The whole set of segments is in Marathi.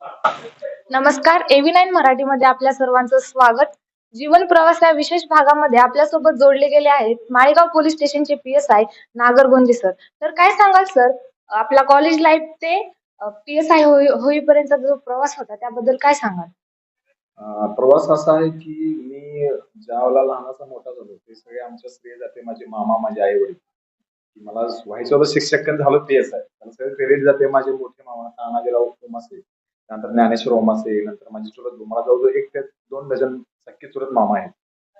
नमस्कार. AV9 मराठीमध्ये आपल्या सर्वांचं स्वागत. जीवन प्रवास या विशेष भागामध्ये आपल्यासोबत जोडले गेले आहेत माळेगाव पोलीस स्टेशनचे PSI नागरगोंजे सर. तर काय सांगाल सर, आपला कॉलेज लाईफ ते PSI होईपर्यंतचा जो प्रवास होता त्याबद्दल काय सांगाल? प्रवास असा आहे की मी ज्यावेळेला लहानाचा मोठा झालो ते सगळे आमच्या श्रेय जाते माझे मामा, माझे आई वडील. मला व्हायचं होतं शिक्षक पण झालो PSI. त्याला सगळं क्रेडिट जाते माझे मोठे मामा तानाजीराव ओमासे, त्यानंतर ज्ञानेश्वर ओमासे, नंतर माझी चुलत भाऊ. मला जवळजवळ एक ते दोन डझन सख्खे चुलत मामा आहेत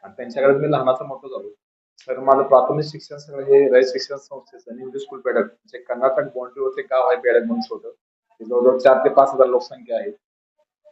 आणि त्यांच्याकडे मी लहानाचा मोठा झालो. तर माझं प्राथमिक शिक्षण सगळं हे रयत शिक्षण संस्थेचं इंग्लिश स्कूल बेडग, जे कर्नाटक बाउंड्रीवरचे गाव आहे बेडग म्हणून छोटं. ते जवळजवळ 4 ते 5 हजार लोकसंख्या आहे.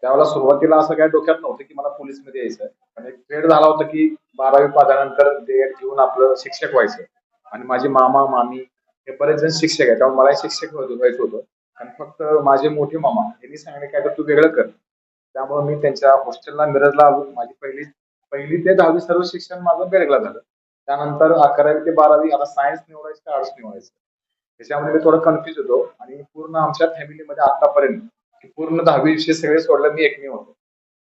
त्यावेळेला सुरुवातीला असं काही डोक्यात नव्हतं की मला पोलीसमध्ये यायचं. पण एक ट्रेड झाला होता की 12वी पाठानंतर ते घेऊन आपलं शिक्षक व्हायचं. आणि माझे मामा मामी हे बरेच जण शिक्षक आहेत, त्यामुळे मला शिक्षक व्हायचं होतं. आणि फक्त माझे मोठे मामा यांनी सांगितले काय तर तू वेगळं कर. त्यामुळे मी त्यांच्या हॉस्टेलला मिरजला आलो. माझी पहिली पहिली ते 10वी सर्व शिक्षण माझं बेडगला झालं. त्यानंतर 11वी ते 12वी आता सायन्स निवडायचं का आर्ट्स निवडायचं त्याच्यामध्ये मी थोडं कन्फ्युज होतो. आणि पूर्ण आमच्या फॅमिलीमध्ये आतापर्यंत की पूर्ण 10वी विषय सगळे सोडलं मी एकमेव होतो.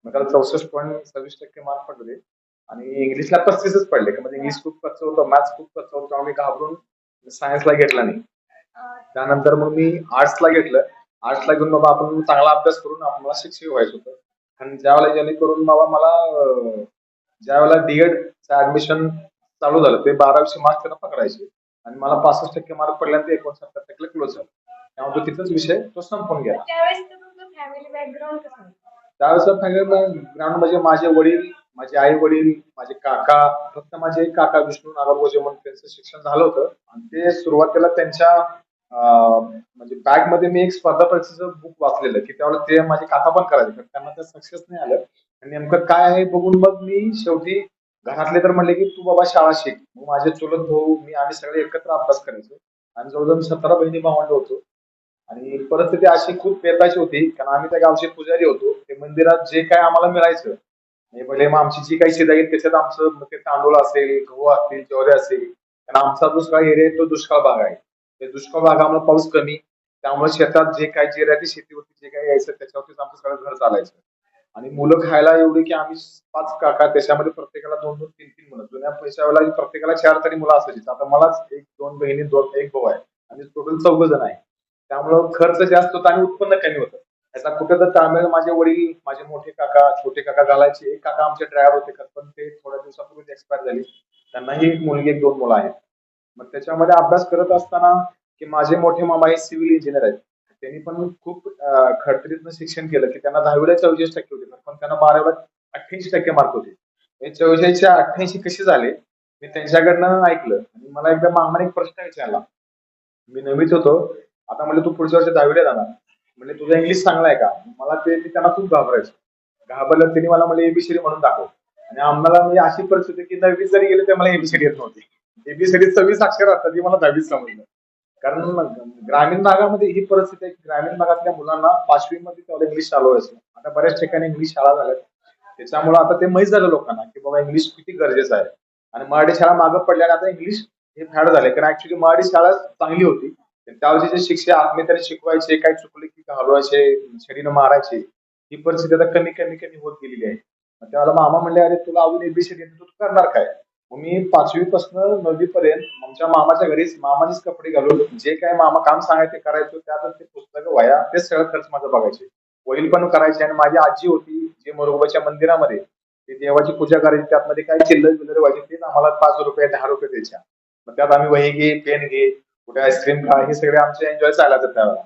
मग त्याला 64.26% मार्क पडले आणि इंग्लिशला 35च पडले. म्हणजे इंग्लिश खूप कच्चं होतं, मॅथ्स खूप कच्चं होतं, त्यामुळे मी घाबरून सायन्सला घेतला नाही. त्यानंतर मग मी आर्ट्सला घेतलं. आर्ट्सला घेऊन बाबा आपण चांगला अभ्यास करून आपल्याला शिक्षक व्हायचं होतं. आणि ज्यावेळेला जेणेकरून बाबा मला ज्यावेळेला डीएडचं ऍडमिशन चालू झालं ते 1200 मार्क्स त्यांना पकडायचे आणि मला 65% मार्क पडल्यानंतर 69% क्लोज झालं. त्यामुळे तो तिथंच विषय तो संपून गेला. त्यावेळेस तुमचं फॅमिली बॅकग्राऊंड कसं होतं? त्यावेळेस फॅमिली ग्राउंड म्हणजे माझे वडील, माझे आई वडील, माझे काका, फक्त माझे एक काका विष्णू नागरगोजे म्हणून त्यांचं शिक्षण झालं होतं आणि ते सुरुवातीला त्यांच्या म्हणजे बॅग मध्ये मी एक स्पर्धा परीक्षेचं बुक वाचलेलं की त्यावेळेला ते माझे काका पण करायचे पण त्यांना ते सक्सेस नाही आलं. आणि नेमकं काय आहे बघून मग मी शेवटी घरातले तर म्हणले की तू बाबा शाळा शिक. मग माझे चुलत भाऊ मी आम्ही सगळे एकत्र अभ्यास करायचो आणि जवळजवळ 17 बहिणी भावंड होतो. आणि परिस्थिती अशी खूप बेताची होती कारण आम्ही त्या गावचे पुजारी होतो. ते मंदिरात जे काय आम्हाला मिळायचं म्हणजे भले मग आमची जी काही शेत आहे त्याच्यात आमचं मग ते तांदूळ असेल, गहू असतील, ज्वारी असेल. कारण आमचा दुष्काळ एरिया आहे तो दुष्काळ भाग आहे. ते दुष्काळ भागामध्ये पाऊस कमी, त्यामुळे शेतात जे काही जिरायती शेती होती जे काही यायचं त्याच्यावरतीच आमचं सगळं घर चालायचं. आणि मुलं खायला एवढी की आम्ही 5 काका त्याच्यामध्ये प्रत्येकाला 2-2, 3-3 मुलं. जुन्या पैशावाला प्रत्येकाला 4 तरी मुलं असायची. आता मलाच 1-2 बहिणी, 1 भाऊ आहे. आणि टोटल 14 जण आहे. त्यामुळं खर्च जास्त होता आणि उत्पन्न कमी होतं. त्याचा कुठं तर ताळमेळ माझे वडील, माझे मोठे काका, छोटे काका घालायचे. एक काका आमचे ड्रायव्हर होते पण ते थोड्या दिवसापूर्वीच एक्सपायर झाले. त्यांनाही एक मुलगी, 1-2 मुलं आहेत. मग त्याच्यामध्ये अभ्यास करत असताना की माझे मोठे मामा हे सिव्हिल इंजिनियर आहेत. त्यांनी पण खूप खडतरीतनं शिक्षण केलं की त्यांना 10वीला 44% होते पण त्यांना 12वीला 88% मार्क होते. हे 44च्या 88 कसे झाले मी त्यांच्याकडनं ऐकलं आणि मला एकदा मामाने एक प्रश्न विचारला. मी नववीत होतो. आता म्हणले तू पुढच्या वर्षी 10वीला जाणार. म्हणले तुझं इंग्लिश चांगलं आहे का? मला ते त्यांना खूप घाबरायचं. घाबरलं त्यांनी मला म्हणले एबीसीडी म्हणून दाखव. आणि आम्हाला म्हणजे अशी परिस्थिती की 10वीत जरी गेले तर मला एबीसीडी येत नव्हती. एबीसीडी 26 अक्षर असतात ती मला 10वीत समजलं. कारण ग्रामीण भागामध्ये ही परिस्थिती आहे की ग्रामीण भागातल्या मुलांना 5वी मध्ये तेवढं इंग्लिश चालू व्हायचं. आता बऱ्याच ठिकाणी इंग्लिश शाळा झाल्यात. त्याच्यामुळे आता ते माहीत झालं लोकांना की बाबा इंग्लिश किती गरजेचं आहे. आणि मराठी शाळा मागं पडल्याने आता इंग्लिश हे फॅड झाले कारण ऍक्च्युली मराठी शाळा चांगली होती. त्यावेळेचे जे शिक्षक आत्मीयतेने शिकवायचे, काय चुकले की घालवायचे, छडीनं मारायचे. ही परिस्थिती आता कमी कमी कमी होत गेलेली आहे. मग त्यावेळेला मामा म्हणले अरे तुला अजून एबीसीडी येते तू करणार काय? मग मी 5वी पासून 9वी पर्यंत आमच्या मामाच्या घरीच मामाचेच कपडे घालून जे काय मामा काम सांगायचे ते करायचो. त्यातच ते पुस्तकं वह्या तेच सगळं खर्च माझं बघायचे. वडील पण करायचे आणि माझी आजी होती जे मोरोबाच्या मंदिरामध्ये ते देवाची पूजा करायची त्यातमध्ये काय चिल्लर बिल्लर व्हायचे तेच आम्हाला ₹5, ₹10 द्यायच्या. मग त्यात आम्ही वही घे, पेन घे, कुठे आईस्क्रीम खा हे सगळे आमचे एन्जॉय चालायचं त्यावेळेला.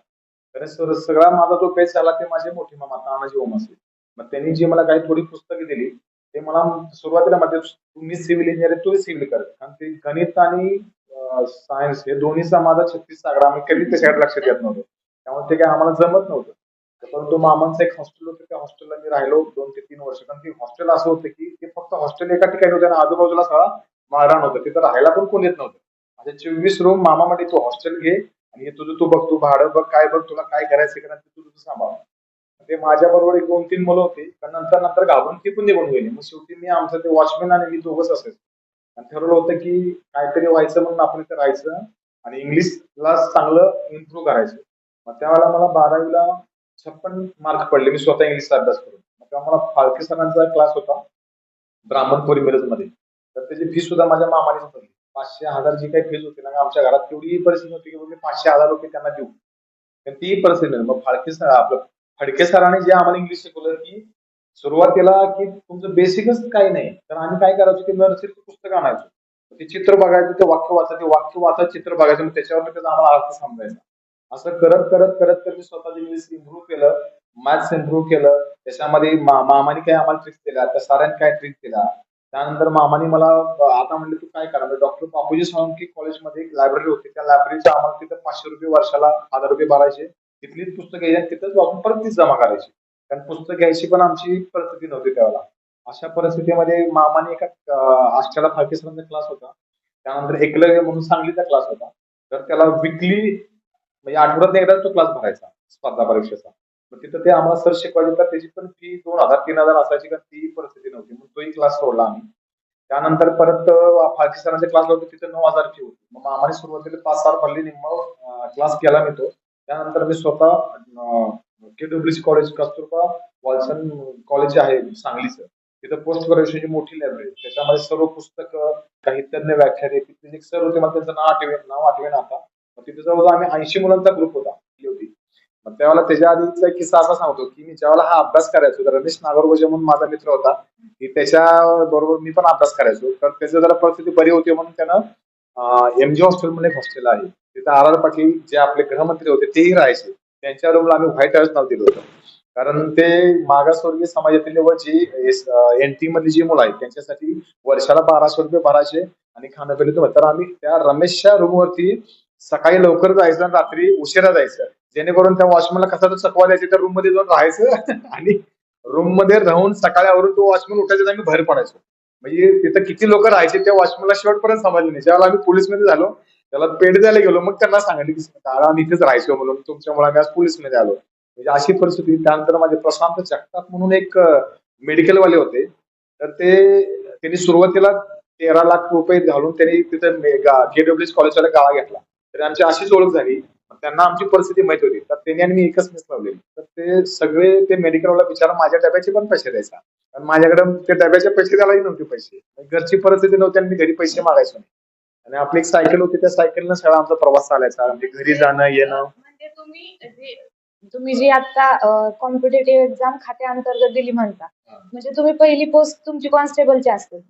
तर सगळा माझा जो बेस झाला ते माझे मोठे मामा तानाजी ओमासे. मग त्यांनी जी मला काही थोडी पुस्तकं दिली ते मला सुरुवातीला मध्ये तुम्ही सिव्हिल इंजिनियर तू सिव्हिल कर कारण ते गणित आणि सायन्स हे दोन्हीचा माझा 36 आकडा आम्ही कधी त्याच्याकडे लक्ष देत नव्हतो. त्यामुळे ते काय आम्हाला जमत नव्हतं. परंतु मामांचं एक हॉस्टेल होतं त्या हॉस्टेलला मी राहिलो 2 ते 3 वर्ष. कारण ते हॉस्टेल असं होतं की ते फक्त हॉस्टेल एका ठिकाणी होतं आणि आजूबाजूला सगळा माळरान होतं. तिथं राहायला पण कोण येत नव्हतं. आता 24 रूम मामा म्हणे तू हॉस्टेल घे आणि हे तुझं तू बघ तू भाडं बघ काय बघ तुला काय करायचं का ते तुझं सांभाळ. ते माझ्या बरोबर 1-2-3 मुलं होती पण नंतर नंतर घाबरून ती पण निघून गेली. मग शेवटी मी आमचं ते वॉचमॅन आणि मी दोघंच असायचो. आणि ठरवलं होतं की काहीतरी व्हायचं म्हणून आपण इथं राहायचं आणि इंग्लिशला चांगलं इम्प्रूव्ह करायचं. मग त्यावेळेला मला 12वीला 56 मार्क पडले. मी स्वतः इंग्लिशचा अभ्यास करून. मग तेव्हा मला फाळके सरांचा क्लास होता ब्राह्मणपुरी मिरजमध्ये. तर त्याची फी सुद्धा माझ्या मामानेच भरली. 500,000 जी काही फीज होती ना, आमच्या घरात तेवढी परिस्थिती नव्हती की मी 500,000 रुपये त्यांना देऊ. तर ती परिस्थिती नाही. मग फाळके सर आपलं फडके सरांनी जे आम्हाला इंग्लिश शिकवलं की सुरुवातीला की तुमचं बेसिकच काही नाही. तर आम्ही काय करायचो की नर्सरीचं पुस्तक आणायचो. ते चित्र बघायचं, ते वाक्य वाचायचं, ते वाक्य वाचत चित्र बघायचं, मग त्याच्यावर त्याचा आम्हाला अर्थ समजायचा. असं करत करत करत करत मी स्वतःच इंग्लिश इम्प्रूव्ह केलं, मॅथ्स इम्प्रूव्ह केलं. त्याच्यामध्ये मामाने काय आम्हाला ट्रिक्स दिल्या, त्या सरांनी काय ट्रिक दिल्या. त्यानंतर मामाने मला आता म्हणले तू काय करा, डॉक्टर बापूजी साळुंखे कॉलेजमध्ये एक लायब्ररी होती. त्या लायब्ररीच्या आम्हाला तिथं 500 रुपये वर्षाला 1,000 रुपये भरायचे. तिथलीच पुस्तकं यायची, तिथंच वापरून परत तीच जमा करायची. कारण पुस्तक घ्यायची पण आमची परिस्थिती नव्हती त्यावेळेला. अशा परिस्थितीमध्ये मामाने एका आष्टाला फाळके सरांचा क्लास होता. त्यानंतर एकलव्य म्हणून सांगलीचा क्लास होता. तर त्याला विकली म्हणजे आठवड्यात एकदा तो क्लास भरायचा स्पर्धा परीक्षेचा. मग तिथं ते आम्हाला सर शिकवायचे, तर त्याची पण फी 2,000-3,000 असायची, कारण ती परिस्थिती नव्हती. मग तोही क्लास सोडला आम्ही. त्यानंतर परत फाळके सरांच्या क्लासला होतो, तिथे 9,000 फी होती. मग आम्हाला सुरुवातीला 5,000 भरली आणि मग क्लास केला मी तो. त्यानंतर मी स्वतः केडब्ल्यूसी कॉलेज, कस्तुरबा वाल्सन कॉलेज आहे सांगलीचं, तिथं पोस्ट ग्रॅज्युएशनची मोठी लायब्ररी. त्याच्यामध्ये सर्व पुस्तकं, काही तज्ञ व्याख्याते, तिथे एक सर होते, मला त्यांचं नाव आठवेना आता. मग तिथे जवळ आम्ही 80 मुलांचा ग्रुप होता होती. मग त्यावेळेला त्याच्या आधीचा एक किस्सा असा सांगतो की मी ज्यावेळेला हा अभ्यास करायचो, तर रमेश नागरगोजे म्हणून माझा मित्र होता, की त्याच्या बरोबर मी पण अभ्यास करायचो. तर त्याची जरा परिस्थिती बरी होती म्हणून त्यानं एमजी हॉस्टेल म्हणून एक हॉस्टेल आहे, तिथं आर पाटील जे आपले गृहमंत्री होते तेही राहायचे. त्यांच्या रूमला आम्ही व्हाईट हाऊस नाव दिलं होतं. कारण ते मागासवर्गीय समाजातील व जी एनटी मधली जी मुलं आहेत त्यांच्यासाठी वर्षाला 1,200 रुपये भरायचे आणि खाणं पिणं होतं. तर आम्ही त्या रमेशच्या रूमवरती सकाळी लवकर जायचं आणि रात्री उशिरा जायचं, जेणेकरून त्या वॉचमॅनला कसा तो चकवा द्यायचा, त्या रूम मध्ये जाऊन राहायचं आणि रूम मध्ये राहून सकाळी आवरून तो वॉचमॅन उठायचा, आम्ही बाहेर पडायचो. म्हणजे तिथं किती लोक राहायचे त्या वॉचमॅनला शेवटपर्यंत समजले नाही. ज्यावेळेला आम्ही पोलीसमध्ये झालो, त्याला पेट द्यायला गेलो, मग त्यांना सांगितलं की दादा आम्ही इथेच राहायचो म्हणून, तुमच्यामुळे आम्ही आज पोलीसमध्ये आलो. म्हणजे अशी परिस्थिती. त्यानंतर माझे प्रशांत जगताप म्हणून एक मेडिकल वाले होते. तर त्यांनी सुरुवातीला 13 लाख रुपये घालून त्यांनी तिथं केडब्ल्यूएस कॉलेजला गाळा घेतला. तर आमची अशीच ओळख झाली. त्यांना आमची परिस्थिती माहित होती, तर त्यांनी आणि मी एकच मिस लावलेली. तर ते सगळे ते मेडिकलवाला बिचारा माझ्या डब्याचे पण पैसे द्यायचा, आणि माझ्याकडे ते डब्याचे पैसे द्यायलाही नव्हते पैसे. घरची परिस्थिती नव्हती आणि मी घरी पैसे मागायचो नाही. आणि आपली एक सायकल होती, त्या सायकलनं सगळा आमचा प्रवास चालायचा, म्हणजे घरी जाणं येणं. म्हणजे तुम्ही जी आता कॉम्पिटेटिव्ह एक्झाम खात्याअंतर्गत दिली म्हणता, म्हणजे तुम्ही पहिली पोस्ट तुमची कॉन्स्टेबलची असेल.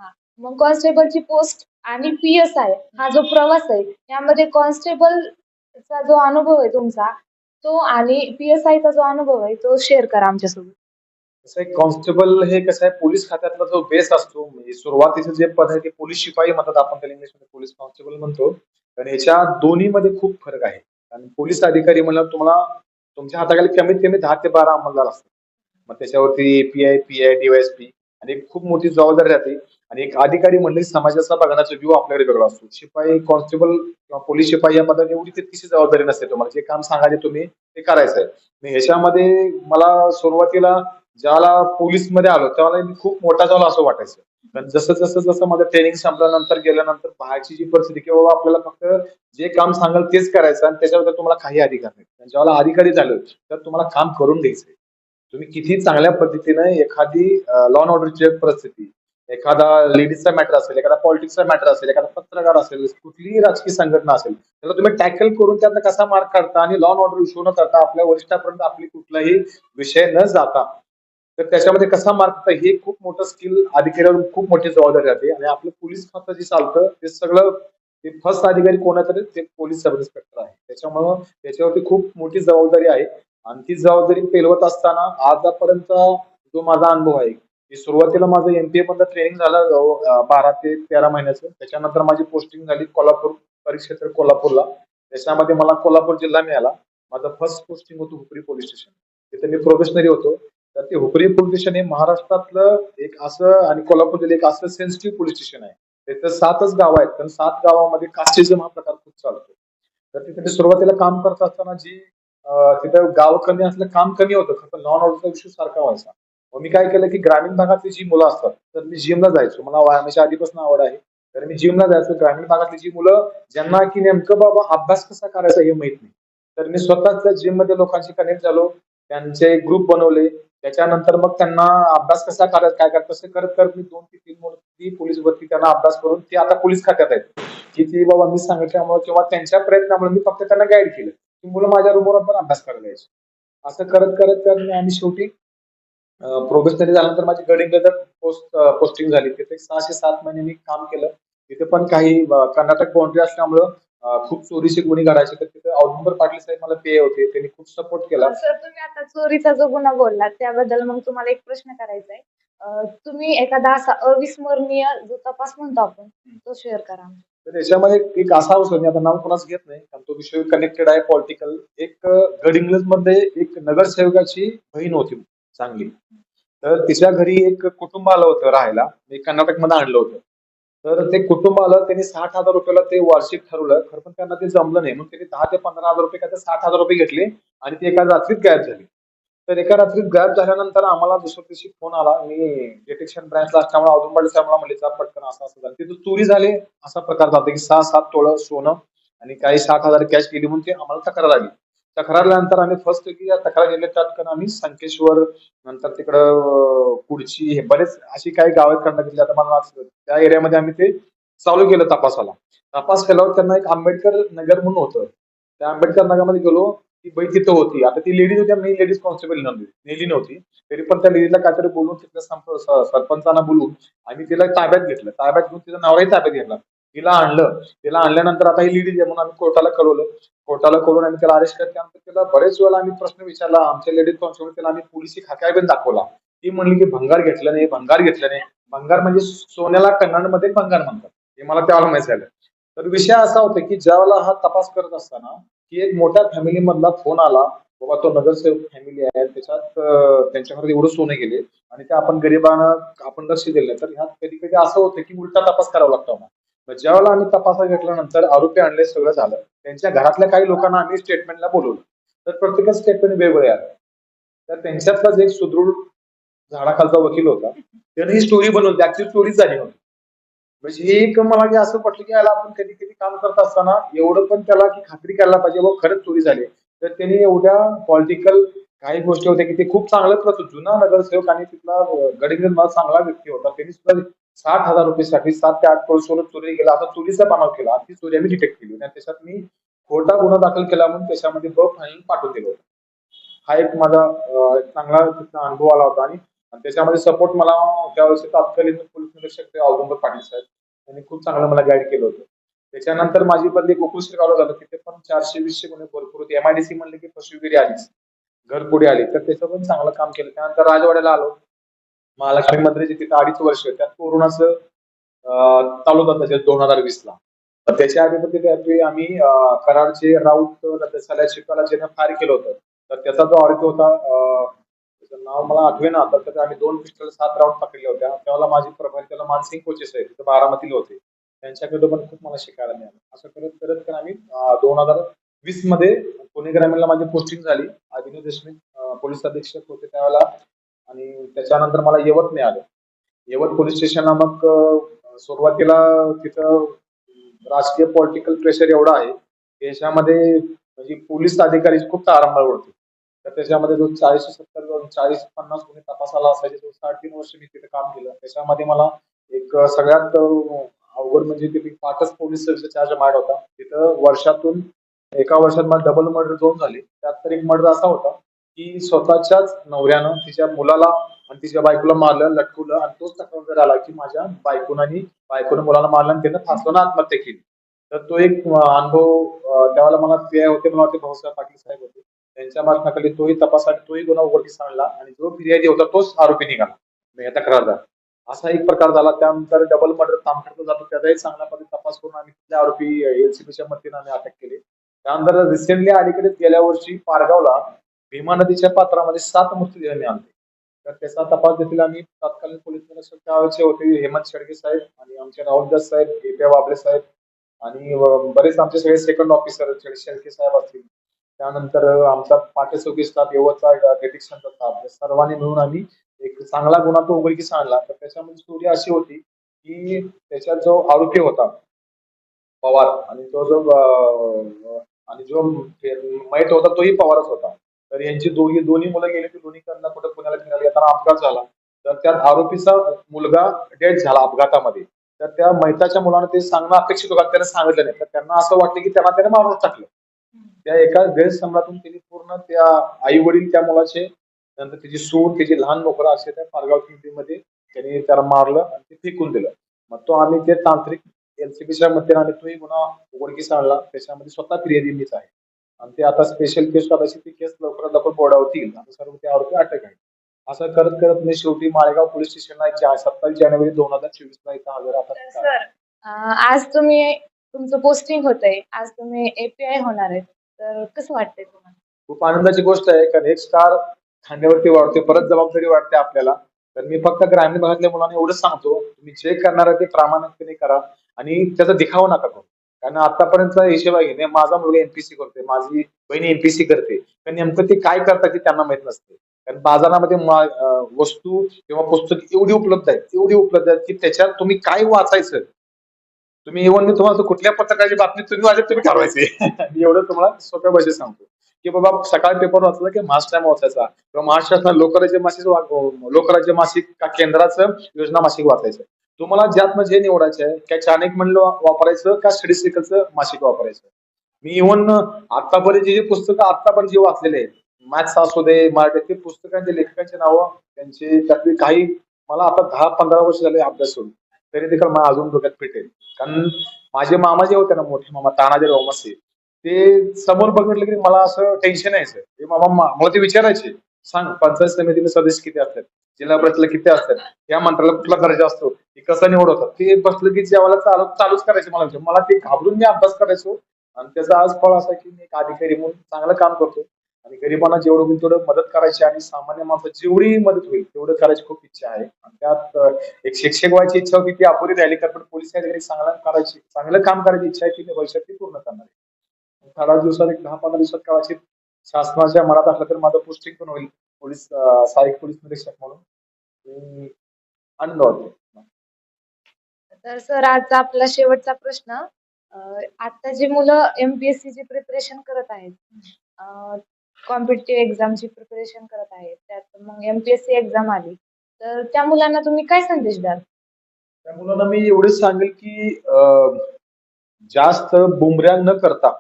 हा. मग कॉन्स्टेबलची पोस्ट आणि PSI हा जो प्रवास आहे, यामध्ये कॉन्स्टेबलचा जो अनुभव आहे तुमचा, तो आणि PSI चा जो अनुभव आहे तो शेअर करा आमच्यासोबत. कसं आहे, कॉन्स्टेबल हे कसं आहे, पोलीस खात्यातला जो बेस असतो, म्हणजे सुरुवातीचं जे पद आहे ते पोलीस शिपाई म्हणतात आपण त्याला, इंग्लिशमध्ये पोलीस कॉन्स्टेबल म्हणतो. तर याच्या दोन्हीमध्ये खूप फरक आहे. आणि पोलीस अधिकारी म्हणल्यावर तुम्हाला तुमच्या हाताखाली कमीत कमी 10 ते 12 अंमलदार असतात. मग त्याच्यावरती API, PI, DYSP आणि एक खूप मोठी जबाबदारी राहते. आणि एक अधिकारी म्हणले समाजाचा बघण्याचा व्ह्यू आपल्याकडे वेगळा असतो. शिपाई, कॉन्स्टेबल किंवा पोलीस शिपाई या पदाची एवढी तितकीशी जबाबदारी नसते. तुम्हाला जे काम सांगायचे तुम्ही ते करायचं आहे. मग ह्याच्यामध्ये मला सुरुवातीला ज्याला पोलीस मध्ये आलो त्यावेळेला मी खूप मोठा झालो असं वाटायचं. पण जसं जसं जसं माझं ट्रेनिंग संपल्यानंतर गेल्यानंतर बाहेरची जी परिस्थिती, की बाबा आपल्याला फक्त जे काम सांगाल तेच करायचं आणि त्याच्याबद्दल तुम्हाला काही अधिकार नाही. आणि ज्यावेळेला अधिकारी झालो तर तुम्हाला काम करून घ्यायचंय. तुम्ही किती चांगल्या पद्धतीने एखादी लॉ अँड ऑर्डरची परिस्थिती, एखादा लेडीजचा मॅटर असेल, एखादा पॉलिटिक्सचा मॅटर असेल, एखादा पत्रकार असेल, कुठलीही राजकीय संघटना असेल, त्याला तुम्ही टॅकल करून त्यातनं कसा मार्क काढता आणि लॉ अँड ऑर्डर इश्यू न करता आपल्या वरिष्ठापर्यंत आपली कुठलाही विषय न जाता तर त्याच्यामध्ये कसा मार्क काढता, हे खूप मोठं स्किल अधिकाऱ्यावर खूप मोठी जबाबदारी राहते. आणि आपलं पोलीस खातं जे चालतं ते सगळं, ते फर्स्ट अधिकारी कोण आहे तर ते पोलीस सब इन्स्पेक्टर आहे. त्याच्यामुळं त्याच्यावरती खूप मोठी जबाबदारी आहे. आणि ती जबाबदारी पेलवत असताना आतापर्यंत जो माझा अनुभव आहे, की सुरुवातीला माझं MPA मधलं ट्रेनिंग झालं 12 ते 13 महिन्याचं. त्याच्यानंतर माझी पोस्टिंग झाली कोल्हापूर परिक्षेत्र कोल्हापूरला. त्याच्यामध्ये मला कोल्हापूर जिल्हा मिळाला. माझं फर्स्ट पोस्टिंग होतं हुपरी पोलीस स्टेशन. तिथे मी प्रोबेशनरी होतो. तर ते हुपरी पोलीस स्टेशन हे महाराष्ट्रातलं एक असं आणि कोल्हापूर जिल्हा एक असं सेन्सिटिव्ह पोलीस स्टेशन आहे. तिथं 7च गाव आहेत, पण 7 गावामध्ये कास्टिझम हा प्रकार खूप चालतो. तर तिथे मी सुरुवातीला काम करत असताना जी तिथं गाव कमी असलं, काम कमी होतं, पण लॉ अँड ऑर्डरचा इश्यू सारखा व्हायचा. मग मी काय केलं की ग्रामीण भागातली जी मुलं असतात, तर मी जिमला जायचो. मला व्यायामाची आधीपासून आवड आहे. तर मी जिमला जायचो. ग्रामीण भागातली जी मुलं ज्यांना की नेमकं बाबा अभ्यास कसा करायचा हे माहित नाही, तर मी स्वतःच त्या जिम मध्ये लोकांशी कनेक्ट झालो. त्यांचे ग्रुप बनवले. त्याच्यानंतर मग त्यांना अभ्यास कसा करायचा, काय करायचं, तसं करत करत मी 2 ते 3 ती पोलीस भरती त्यांना अभ्यास करून ते आता पोलीस खात्यात आहेत. की ती बाबा मी सांगितल्यामुळे किंवा त्यांच्या प्रयत्नामुळे मी फक्त त्यांना गाईड केलं. ती मुलं माझ्या रूमवर पण अभ्यास करायला यायची. असं करत करत करत आम्ही शेवटी प्रोबेशनरी झाल्यानंतर माझी गडिंग्लजला पोस्टिंग झाली. तिथे 6 ते 7 महिने मी काम केलं. तिथे पण काही कर्नाटक बाउंड्री असल्यामुळं खूप चोरीचे गुन्हे घडायचे. तर तिथे औदुंबर पाटील साहेब मला पीए होते. त्यांनी खूप सपोर्ट केला. सर तुम्ही आता चोरीचा जो गुन्हा बोललात त्याबद्दल मग तुम्हाला एक प्रश्न करायचा आहे. तुम्ही एखादा असा अविस्मरणीय जो तपास म्हणतो आपण तो शेअर करा. तर त्याच्यामध्ये एक असा होता, मी आता नाव कोणाच घेत नाही कारण तो विषय कनेक्टेड आहे पॉलिटिकल. एक गडिंग्लजमध्ये एक नगरसेवकाची बहीण होती चांगली. तर तिच्या घरी एक कुटुंब आलं होतं राहायला. मी कर्नाटकमध्ये आणलं होतं. तर ते कुटुंब आलं, त्यांनी 60,000 रुपयाला ते वार्षिक ठरवलं. खरं पण त्यांना ते जमलं नाही. मग त्यांनी 10 ते 15,000 रुपये का ते 60,000 रुपये घेतले आणि ते एका रात्रीत गायब झाले. तर एका रात्रीत गायब झाल्यानंतर आम्हाला दुसऱ्या दिवशी फोन आला. मी डिटेक्शन ब्रांचला असल्यामुळे औदुंबरपाटील साहेब मला म्हणले, "जा पटकन असं असं झालं." तिथं चोरी झाली असा प्रकार झाला की 6-7 तोळं सोनं आणि काही 60,000 कॅश गेली म्हणून ते आम्हाला तक्रार आली. तक्रार आल्यानंतर आम्ही फर्स्ट की तक्रार गेले त्यात आम्ही संकेश्वर, नंतर तिकडं कुडची, हे बरेच अशी काही गाव आहेत कर्नाटकातली. आता मला त्या एरियामध्ये आम्ही ते चालू केलं तपासाला. तपास केल्यावर त्यांना एक आंबेडकर नगर म्हणून होतं. त्या आंबेडकर नगरमध्ये गेलो. ती बाई तिथं होती. आता ती लेडीज होती, मी लेडीज कॉन्स्टेबल नेली नव्हती. तरी पण त्या लेडीजला काहीतरी बोलून तिथल्या सरपंचांना बोलून आम्ही तिला ताब्यात घेतलं. ताब्यात घेऊन तिचा नवराही ताब्यात घेतला. तिला आणलं. तिला आणल्यानंतर आता ही लेडीज आहे म्हणून आम्ही कोर्टाला कळवलं. कोर्टाला कळवून आम्ही त्याला अरेस्ट केलं. त्यानंतर तिला बरेच वेळेला आम्ही प्रश्न विचारला. आमच्या लेडीज कॉन्स्टेबल तिला आम्ही पोलिसी खाक्या पण दाखवला. ती म्हणली की भंगार घेतलं नाही, भंगार घेतलं नाही. भंगार म्हणजे सोन्याला कन्नडमध्ये भंगार म्हणतात. हे मला त्यावेळेला माहिती झालं. तर विषय असा होता की ज्यावेळेला हा तपास करत असताना की एक मोठ्या फॅमिली मधला फोन आला. बाबा तो नगरसेवक फॅमिली आहे, त्याच्यात त्यांच्याकडे एवढं सोने गेले आणि ते आपण गरिबांना आपण लक्ष दिलं. तर ह्यात कधी कधी असं होतं की उलटा तपास करावा लागतो आम्हाला. मग ज्यावेळेला आम्ही तपासात घेतल्यानंतर आरोपी आणले, सगळं झालं. त्यांच्या घरातल्या काही लोकांना आम्ही स्टेटमेंटला बोलवलं. तर प्रत्येकाचं स्टेटमेंट वेगवेगळे आलं. तर त्यांच्यातलाच एक सुदृढ झाडाखालचा वकील होता. त्याने ही स्टोरी बनवली. ऍक्च्युअली स्टोरीच झाली नव्हती. म्हणजे हे एक मला जे असं पटलं की याला आपण कधी कधी काम करत असताना एवढं पण त्याला की खात्री करायला पाहिजे बाबा खरंच चोरी झाली. तर त्यांनी एवढ्या पॉलिटिकल काही गोष्टी होत्या की ते खूप चांगलं करत जुना नगरसेवक आणि तिथला गडिंगज मला चांगला व्यक्ती होता. त्यांनी सुद्धा 60,000 रुपयासाठी 7 ते 8 तोळे सोनं चोरी गेला, असा चोरीचा बनाव केला. ती चोरी आम्ही डिटेक्ट केली आणि त्याच्यात मी खोटा गुन्हा दाखल केला म्हणून त्याच्यामध्ये फाईन पाठवून दिलं होतं. हा एक माझा एक चांगला तिथला अनुभव आला होता. आणि आणि त्याच्यामध्ये सपोर्ट मला त्यावेळेस तत्कालीन पोलीस निरीक्षक ते औदुंबर पाटील साहेब त्यांनी खूप चांगलं मला गाईड केलं होतं. त्याच्यानंतर माझी बदली गोकुळश्री गावला झाली. तिथे पण 400-200 गुन्हे भरपूर होते. एमआयडीसी म्हणले की फसवेगिरी आलीच. घर पुढे आली. तर त्याचं पण चांगलं काम केलं. त्यानंतर राजवाड्याला आलो. महालक्ष्मी मंदिराची तिथे 2.5 वर्ष. त्यात कोरोनाचं चालू होतं त्याच्यात 2020 ला. तर त्याच्या आधी पण तिथे आम्ही कराडचे राऊत रथसाला शिकवायला ज्यानं फायर केलं होतं. तर त्याचा जो आरोपी होता त्याचं नाव मला आठवेना आता. तर आम्ही 2 पिस्टल 7 राऊंड पकडल्या होत्या. त्यावेळेला माझी प्रभारी त्याला मानसिंग कोचेस आहे. तिथे बारामतीला होते. त्यांच्याकडे पण खूप मला शिकायला मिळालं. असं करत करत तर आम्ही 2020 मध्ये पुणे ग्रामीणला माझी पोस्टिंग झाली. अभिनव देशमुख पोलीस अधीक्षक होते त्यावेळेला. आणि त्याच्यानंतर मला यवत मिळालं. यवत पोलीस स्टेशनला मग सुरुवातीला तिथं राजकीय पॉलिटिकल प्रेशर एवढं आहे की याच्यामध्ये म्हणजे पोलीस अधिकारी खूप तारांबळ उडते. तर त्याच्यामध्ये जो 40-70 40-50 गुन्हे तपासाला असायचे, तो 3.5 वर्ष मी तिथे काम केलं. त्याच्यामध्ये मला एक सगळ्यात अवघड म्हणजे ते मी 5च पोलीस सर्व्हिस चार्ज मार्ड होता. तिथं वर्षातून एका वर्षात मला डबल मर्डर 2 झाले. त्यात तर एक मर्डर असा होता की स्वतःच्याच नवऱ्यानं तिच्या मुलाला आणि तिच्या बायकोला मारलं, लटकवलं आणि तोच तक्रार आला की माझ्या बायकोनं मुलाला मारलं आणि त्यानं फासून आत्महत्या केली. तर तो एक अनुभव त्यावेळेला मला पीआय होते, मला वाटते भाऊसाहेब पाटील साहेब होते. त्यांच्या मार्फताखाली तोही तपास आणि तोही गुन्हा उघडकीस आणला आणि जो फिर्यादी होता तोच आरोपी निघाला. म्हणजे तक्रारदार. असा एक प्रकार झाला. त्यानंतर डबल मर्डर तामखड्यात जातो त्याचाही चांगल्या पद्धतीने तपास करून आम्ही तिथले आरोपी एलसीबीच्या मदतीने आम्ही अटक केले. त्यानंतर रिसेंटली अलीकडेच गेल्या वर्षी पारगावला भीमा नदीच्या पात्रामध्ये 7 मृतदेह मिळाले. तर त्याचा तपास देखील आम्ही तत्कालीन पोलीस निरीक्षक त्यावेळेचे होते हेमंत शेडगे साहेब आणि आमचे राहुलदास साहेब, एपीआय बाबळे साहेब आणि बरेच आमचे सगळे सेकंड ऑफिसर शेळके साहेब असतील. त्यानंतर आमचा पाठ्यचौकी स्टाफ, यवतचा डिटेक्शनचा स्टाफ, या सर्वांनी मिळून आम्ही एक चांगला गुन्हा तो उघडकीस आणला. तर त्याच्यामध्ये स्टोरी अशी होती की त्याच्यात जो आरोपी होता पवार आणि तो जो आणि जो मयत होता तोही पवारच होता. तर यांची दोन्ही मुलं गेली, ती दोन्हीकडनं कुठं पुण्याला फिरायला येताना अपघात झाला. तर त्यात आरोपीचा मुलगा डेथ झाला अपघातामध्ये. तर त्या मैताच्या मुलानं ते सांगणं अपेक्षित होतं, त्याने सांगितलं नाही. तर त्यांना असं वाटलं की त्याने मारूनच टाकलं. त्या एका गैरसमजातून त्यांनी पूर्ण त्या आई वडील त्या मुलाचे, नंतर त्याची सून, त्याची लहान नोकरं असे त्या पारगाव खिंडीमध्ये त्यांनी त्याला मारलं आणि ते फेकून दिलं. मग तो आम्ही ते तांत्रिक एलसीबीच्या मते आम्ही तोही गुन्हा उघडकीस आणला. त्याच्यामध्ये स्वतः फिर्यादी मीच आहे. आणि ते आता स्पेशल केस काढायची, ती केस लवकरात लवकर बोर्डावरती येईल. आता सर्व ते आरोपी अटक आहे. असं करत करत मी शेवटी माळेगाव पोलीस स्टेशनला 27 जानेवारी 2024 ला इथं हजर आता तर सर आज तुमचं पोस्टिंग होतंय, आज तुम्ही एपीआय होणार आहे, तर कसं वाटतंय तुम्हाला? खूप आनंदाची गोष्ट आहे, कारण एक स्टार खांद्यावरती वाढते, परत जबाबदारी वाटते आपल्याला. तर मी फक्त ग्रामीण भागातल्या मुलांना एवढंच सांगतो, तुम्ही जे करणार आहे ते प्रामाणिकपणे करा आणि त्याचा दिखावा नका करू. कारण आतापर्यंत हिशोब आहे की माझा मुलगा एमपीसी करतोय, माझी बहीण एमपीसी करते, पण नेमकं ते काय करतात ते त्यांना माहित नसते. कारण बाजारामध्ये वस्तू किंवा पुस्तक एवढी उपलब्ध आहेत की त्याच्यात तुम्ही काय वाचायचं, तुम्ही इव्हन मी तुम्हाला कुठल्या पत्रकाराची बातमी तुम्ही वाचत तुम्ही ठरवायची. मी एवढं तुम्हाला सोप्या भाषेत सांगतो की बाबा सकाळी पेपर वाचला की महाराष्ट्र टाइम वाचायचा किंवा महाराष्ट्रात लोकराज्य मासिक का केंद्राचं योजना मासिक वाचायचं. तुम्हाला ज्यातनं जे निवडायचं आहे, काय चाणक्य म्हणलं वापरायचं का स्टडी सर्कलचं मासिक वापरायचं. मी इव्हन आतापर्यंत जे पुस्तकं आतापर्यंत जे वाचलेले आहेत, मॅथ्स असू दे, मराठी पुस्तकांचे लेखकांचे नावं त्यांची त्यातली काही मला आता 10-15 वर्ष झाले अभ्यास करून, तरी देखील मला अजून डोक्यात पेटेल. कारण माझे मामा जे होते ना, मोठे मामा तानाजी वमसे, ते समोर बघितलं की मला असं टेन्शन यायचं. ते मला ते विचारायचे, सांग पंचायत समितीचे सदस्य किती असतात, जिल्हा परिषदला किती असतात, या मंत्र्याला कुठला दर्जा असतो, ते कसं निवड होतात. ते बसलं की जेव्हा चालूच करायचे मला ते घाबरून मी अभ्यास करायचो. आणि त्याचं आज फळ असं की मी एक अधिकारी म्हणून चांगलं काम करतो आणि गरिबांना जेवढं होईल तेवढं मदत करायची आणि सामान्य माणसाची जेवढी मदत होईल तेवढं करायची खूप इच्छा आहे. आणि त्यात एक शिक्षक व्हायची इच्छा होती, ती अपुरी राहिली, कारण पोलीस अधिकारी चांगलं काम करायची इच्छा आहे, ती मी भविष्यात ती पूर्ण करणार आहे. थोड्या दिवसात एक 10-15 दिवसात काळाची शासनाच्या मनात असलं तर माझं पोस्टिंग पण होईल सहाय्यक पोलीस निरीक्षक म्हणून. मी आनंद वाटतो. तर सर आजचा आपला शेवटचा प्रश्न, आता जी मुलं एमपीएससीची प्रिपरेशन करत आहेत, कॉम्पिटिटिव्ह एक्झामची प्रिपरेशन करत आहेत, त्यात मग एमपीएससी एक्झाम आली, तर त्या मुलांना तुम्ही काय संदेश द्याल? त्या मुलांना मी एवढंच सांगेल की जास्त बुमऱ्या न करता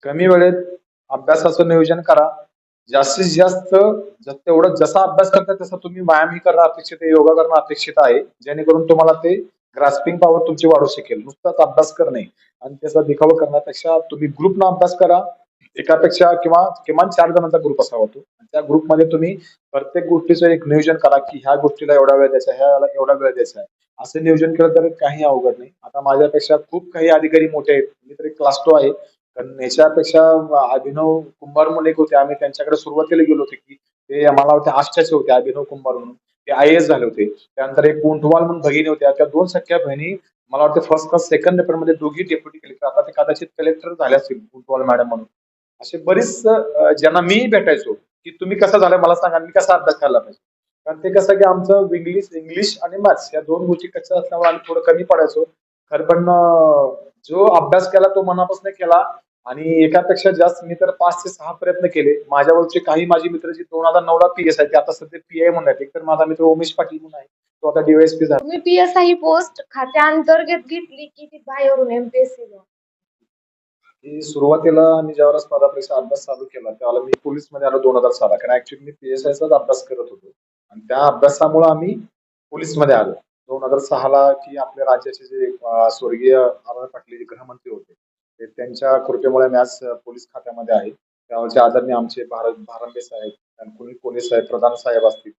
कमी वेळेत अभ्यासाचं नियोजन करा. जास्तीत जास्त तेवढं जसा अभ्यास करता तसा तुम्ही व्यायामही करणं अपेक्षित आहे, योगा करणं अपेक्षित आहे, जेणेकरून तुम्हाला ते ग्रास्पिंग पॉवर तुमची वाढू शकेल. नुसताच अभ्यास करणे आणि त्याचा दिखावा करण्यापेक्षा तुम्ही ग्रुपनं अभ्यास करा. एकापेक्षा किंवा किमान 4 जणांचा ग्रुप असावा तो. त्या ग्रुपमध्ये तुम्ही प्रत्येक गोष्टीचं एक नियोजन करा की ह्या गोष्टीला एवढा वेळ द्यायचा, ह्याला एवढा वेळ द्यायचा आहे. असं नियोजन केलं तर काही अवघड नाही. आता माझ्यापेक्षा खूप काही अधिकारी मोठे आहेत, मी तरी क्लास 2 आहे. पण याच्यापेक्षा अभिनव कुंभार म्हणून एक होते, आम्ही त्यांच्याकडे सुरुवातीला गेलो होतो की ते मला वाटते आष्टाचे होते, अभिनव कुंभार म्हणून. ते IAS झाले होते. त्यानंतर एक कुंठवाल म्हणून भगिनी होत्या, त्या 2 सख्या बहिणी मला वाटतं फर्स्ट क्लास सेकंड पेपर मध्ये दोघी डेप्युटी कलेक्टर, आता ते कदाचित कलेक्टर झाले असतील कुंठवाल मॅडम म्हणून. असे बरेच ज्यांना मी भेटायचो की तुम्ही कसं झालं मला सांगा, मी कसा अभ्यास करायला पाहिजे. कारण ते कसं की आमचं इंग्लिश आणि मॅथ्स या 2 गोष्टी कशा असल्यामुळे आम्ही थोडं कमी पडायचो. खरं पण जो अभ्यास केला तो मनापासून केला आणि एकापेक्षा जास्त मी तर 5 ते 6 प्रयत्न केले. माझ्यावरचे काही माझे मित्र जे 2009 ला PS आहेत, ते आता सध्या PI म्हणून आहेत. एक तर माझा मित्र उमेश पाटील म्हणून आहे, तो आता DYSP झाला. तुम्ही पीएसआय ही पोस्ट खात्याअंतर्गत घेतली की ती बाहेरून एमपीएससी? की सुरुवातीला मी ज्यावेळेस स्पर्धा परीक्षा अभ्यास चालू केला त्यावेळेला मी पोलीसमध्ये आलो 2006 ला, कारण ऍक्च्युली मी PSIचाच अभ्यास करत होतो आणि त्या अभ्यासामुळे आम्ही पोलीसमध्ये आलो 2006 ला. की आपल्या राज्याचे जे स्वर्गीय आर पाटील जे गृहमंत्री होते, ते त्यांच्या कृपेमुळे मी आज पोलीस खात्यामध्ये आहे. त्यावेळेचे आदरणीय आमचे भारंबे साहेब, कुणी पोलीस साहेब, प्रधान साहेब असतील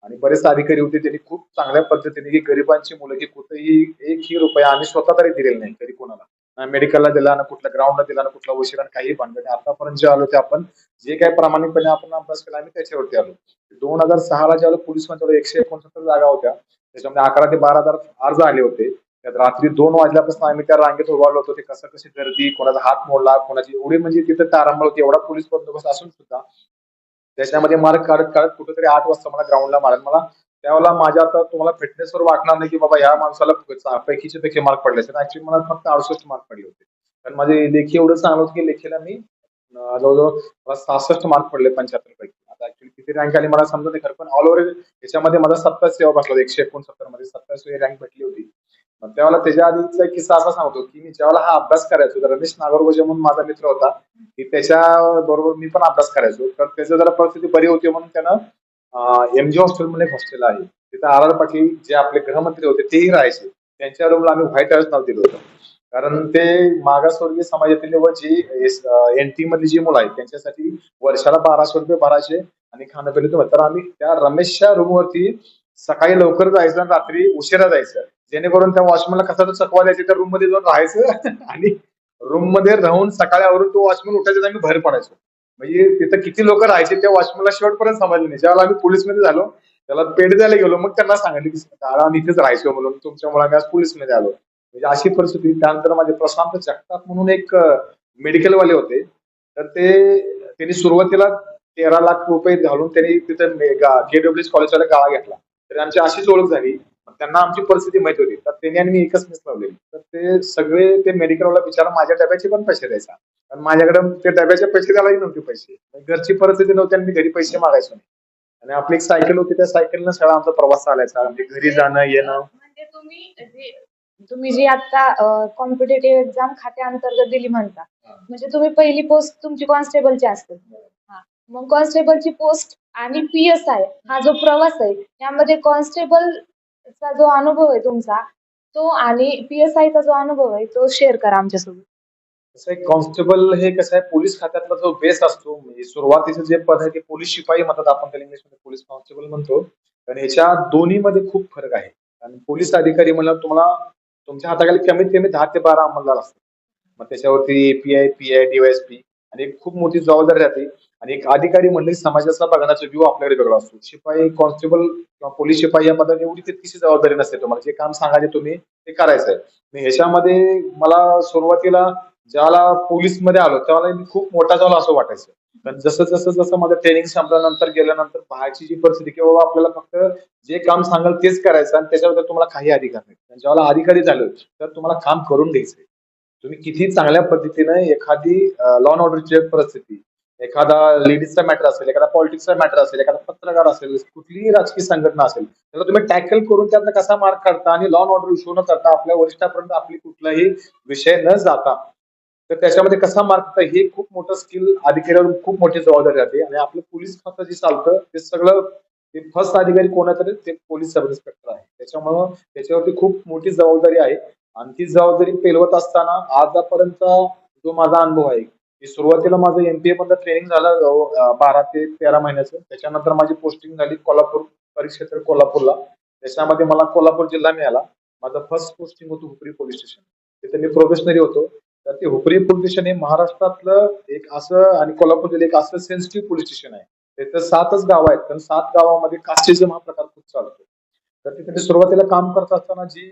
आणि बरेच अधिकारी होते, त्यांनी खूप चांगल्या पद्धतीने ही गरिबांची मुलं की कुठेही एकही रुपया आम्ही स्वतः तरी दिलेला नाही कधी कोणाला, ना मेडिकलला दिला, ना कुठल्या ग्राउंडला दिला, ना कुठला वशिला, काही भानगड नाही. आतापर्यंत जे आलो ते आपण जे काही प्रामाणिकपणे आपण अभ्यास केला आम्ही त्याच्यावरती आलो. 2006 ला ज्यावेळेला पोलीसमध्ये 169 जागा होत्या, त्याच्यामध्ये 11 ते 12,000 अर्ज आले होते. त्यात रात्री 2 वाजल्यापासून आम्ही त्या रांगेत उभारलो होतो. ते कसं कशी गर्दी, कोणाचा हात मोडला, कोणाची एवढी म्हणजे तिथं तारांबळ होती, एवढा पोलीस बंदोबस्त असून सुद्धा त्याच्यामध्ये मार्क काढत काढत कुठेतरी 8 वाजता मला ग्राउंडला मारायला, मला त्यावेळेला माझ्या आता तुम्हाला फिटनेसवर वाटणार नाही की बाबा ह्या माणसाला पैकीचे पैकी मार्क पडले. ऍक्च्युली मला फक्त 68 मार्क पडले होते. कारण माझे लेखी एवढं चांगलं होतं की लेखीला मी जवळजवळ मला 66 मार्क पडले 75 पैकी. आता ऍक्च्युली किती रँक आली मला समजत नाही खरं, पण ऑल ओव्हर याच्यामध्ये माझा 27 बसला 169 मध्ये 27वी रँक भेटली होती. मग त्यावेळेला त्याच्या आधीचा एक किस्सा असा सांगतो की मी ज्यावेळेला हा अभ्यास करायचो, तर रमेश नागरगोजे म्हणून माझा मित्र होता, की त्याच्या बरोबर मी पण अभ्यास करायचो. तर त्याची जरा परिस्थिती बरी होती म्हणून त्यानं एमजी हॉस्टेल म्हणून एक हॉस्टेल आहे, तिथं आर आर पाटील जे आपले गृहमंत्री होते तेही राहायचे. त्यांच्या रूमला आम्ही व्हाईट हाऊस नाव दिलं होतं, कारण ते मागासवर्गीय समाजातील व जी एनटी मधली जी मुलं आहेत त्यांच्यासाठी वर्षाला 1200 रुपये भरायचे आणि खाणं पिणं होतं. तर आम्ही त्या रमेशच्या रूमवरती सकाळी लवकर जायचं आणि रात्री उशिरा जायचं, जेणेकरून त्या वॉचमॅनला कसा तो चकवा द्यायचा, त्या रूम मध्ये जाऊन राहायचं आणि रूम मध्ये राहून सकाळी आवरून तो वॉचमॅन उठायचा आणि आम्ही बाहेर पडायचो. म्हणजे तिथं किती लोक राहायचे त्या वॉचमॅनला शेवटपर्यंत समजलं नाही. ज्यावेळेला आम्ही पोलीसमध्ये झालो, त्याला पेढे द्यायला गेलो, मग त्यांना सांगितलं की दादा आम्ही इथेच राहायचो म्हणून, तुमच्यामुळे आम्ही आज पोलीसमध्ये आलो. म्हणजे अशी परिस्थिती. त्यानंतर माझे प्रशांत जगताप म्हणून एक मेडिकल वाले होते, तर त्यांनी सुरुवातीला 13 लाख रुपये घालून त्यांनी तिथं केडब्ल्यूएस कॉलेजवाला गाळा घेतला. तर आमची अशीच ओळख झाली. मग त्यांना आमची परिस्थिती माहिती होती, तर त्यांनी आणि मी एकच मेस लावलेली. तर ते सगळे ते मेडिकलवाला बिचारा माझ्या डब्याचे पण पैसे द्यायचा, आणि माझ्याकडे ते डब्याचे पैसे द्यायलाही नव्हते पैसे. घरची परिस्थिती नव्हती आणि मी घरी पैसे मागायचो नाही. आणि आपली एक सायकल होती, त्या सायकलनं सगळा आमचा प्रवास चालायचा, म्हणजे घरी जाणं येणं. म्हणजे तुम्ही जी आता कॉम्पिटेटिव्ह एक्झाम खात्याअंतर्गत दिली म्हणता, म्हणजे तुम्ही पहिली पोस्ट तुमची कॉन्स्टेबलची असते. हा. मग कॉन्स्टेबलची पोस्ट आणि PSI हा जो प्रवास आहे, यामध्ये कॉन्स्टेबलचा जो अनुभव आहे तुमचा, तो आणि PSI चा जो अनुभव आहे तो शेअर करा आमच्यासोबत. कसं आहे, कॉन्स्टेबल हे कसं आहे, पोलीस खात्यातला जो बेस असतो, म्हणजे सुरुवातीचं जे पद आहे ते पोलीस शिपाई म्हणतात, आपण त्याला इंग्लिशमध्ये पोलीस कॉन्स्टेबल म्हणतो. तर ह्याच्या दोन्हीमध्ये खूप फरक आहे. आणि पोलीस अधिकारी म्हणल्यावर तुम्हाला तुमच्या हाताखाली कमीत कमी 10 ते 12 अंमलदार असतात. मग त्याच्यावरती API, PI, DYSP आणि एक खूप मोठी जबाबदारी राहते. आणि एक अधिकारी म्हणले समाजाचा बघण्याचा व्ह्यू आपल्याकडे वेगळा असतो. शिपाई, कॉन्स्टेबल किंवा पोलीस शिपाई या पदाची एवढी तितकीशी जबाबदारी नसते. तुम्हाला जे काम सांगायचे तुम्ही ते करायचं आहे. आणि ह्याच्यामध्ये मला सुरुवातीला ज्यावेळेला पोलीसमध्ये आलो त्यावेळेला मी खूप मोठा झालो असं वाटायचं. पण जसं जसं जसं माझं ट्रेनिंग संपल्यानंतर गेल्यानंतर बाहेरची जी परिस्थिती, की बाबा आपल्याला फक्त जे काम सांगाल तेच करायचं आणि त्याच्याबद्दल तुम्हाला काही अधिकार नाही. आणि ज्यावेळेला अधिकारी झालो तर तुम्हाला काम करून घ्यायचंय. तुम्ही किती चांगल्या पद्धतीने एखादी लॉ अँड ऑर्डरची परिस्थिती, एखादा लेडीजचा मॅटर असेल, एखादा पॉलिटिक्सचा मॅटर असेल, एखादा पत्रकार असेल, कुठलीही राजकीय संघटना असेल, त्याला तुम्ही टॅकल करून त्यातनं कसा मार्क काढता आणि लॉ अँड ऑर्डर इश्यू न करता आपल्या वरिष्ठापर्यंत आपली कुठलाही विषय न जाता तर त्याच्यामध्ये कसा मार्क काढता, हे खूप मोठं स्किल अधिकाऱ्यावर खूप मोठी जबाबदारी राहते. आणि आपलं पोलीस खातं जे चालतं ते सगळं, ते फर्स्ट अधिकारी कोण आहे तर ते पोलीस सब इन्स्पेक्टर आहे. त्याच्यामुळं त्याच्यावरती खूप मोठी जबाबदारी आहे. आणि ती जबाबदारी पेलवत असताना आतापर्यंत जो माझा अनुभव आहे, की सुरुवातीला माझं MPA मधलं ट्रेनिंग झालं 12 ते 13 महिन्याचं. त्याच्यानंतर माझी पोस्टिंग झाली कोल्हापूर परिक्षेत्र कोल्हापूरला. त्याच्यामध्ये मला कोल्हापूर जिल्हा मिळाला. माझं फर्स्ट पोस्टिंग होतं हुपरी पोलीस स्टेशन. तिथे मी प्रोबेशनरी होतो. तर ते हुपरी पोलीस स्टेशन हे महाराष्ट्रातलं एक असं, आणि कोल्हापूर जिल्हा एक असं सेन्सिटिव्ह पोलीस स्टेशन आहे. तिथं 7च गाव आहेत, पण 7 गावामध्ये कास्टिझम हा प्रकार खूप चालतो. तर तिथे मी सुरुवातीला काम करत असताना जी